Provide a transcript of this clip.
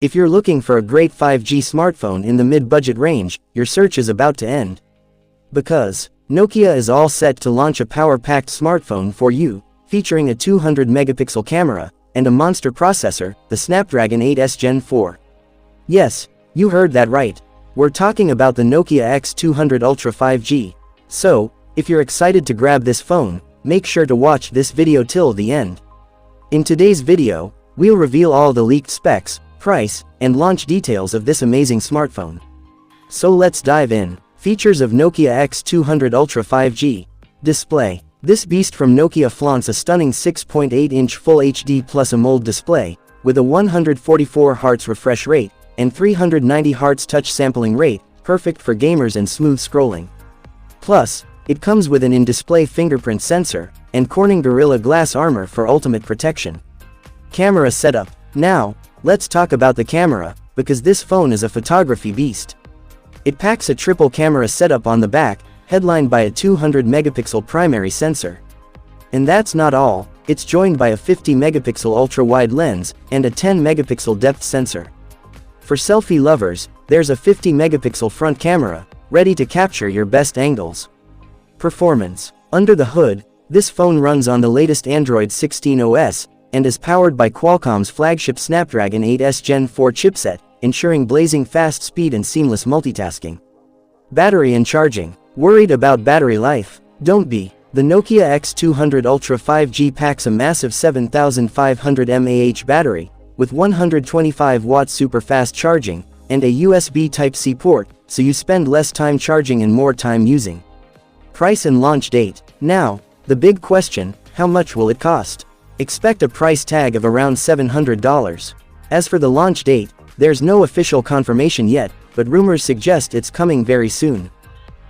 If you're looking for a great 5G smartphone in the mid-budget range, your search is about to end. Because Nokia is all set to launch a power-packed smartphone for you, featuring a 200-megapixel camera and a monster processor, the Snapdragon 8's Gen 4. Yes, you heard that right. We're talking about the Nokia X200 Ultra 5G. So, if you're excited to grab this phone, make sure to watch this video till the end. In today's video, we'll reveal all the leaked specs, price, and launch details of this amazing smartphone. So let's dive in. Features of Nokia X200 Ultra 5G. Display. This beast from Nokia flaunts a stunning 6.8-inch Full HD Plus AMOLED display, with a 144 Hz refresh rate, and 390 Hz touch sampling rate, perfect for gamers and smooth scrolling. Plus, it comes with an in-display fingerprint sensor, and Corning Gorilla Glass armor for ultimate protection. Camera setup. Now, let's talk about the camera, because this phone is a photography beast. It packs a triple camera setup on the back, headlined by a 200-megapixel primary sensor. And that's not all, it's joined by a 50-megapixel ultra-wide lens, and a 10-megapixel depth sensor. For selfie lovers, there's a 50-megapixel front camera, ready to capture your best angles. Performance. Under the hood, this phone runs on the latest Android 16 OS, and is powered by Qualcomm's flagship Snapdragon 8's Gen 4 chipset, ensuring blazing fast speed and seamless multitasking. Battery and charging. Worried about battery life? Don't be. The Nokia X200 Ultra 5G packs a massive 7500 mAh battery, with 125-watt super-fast charging, and a USB Type-C port, so you spend less time charging and more time using. Price and launch date. Now, the big question, how much will it cost? Expect a price tag of around $700. As for the launch date, there's no official confirmation yet, but rumors suggest it's coming very soon.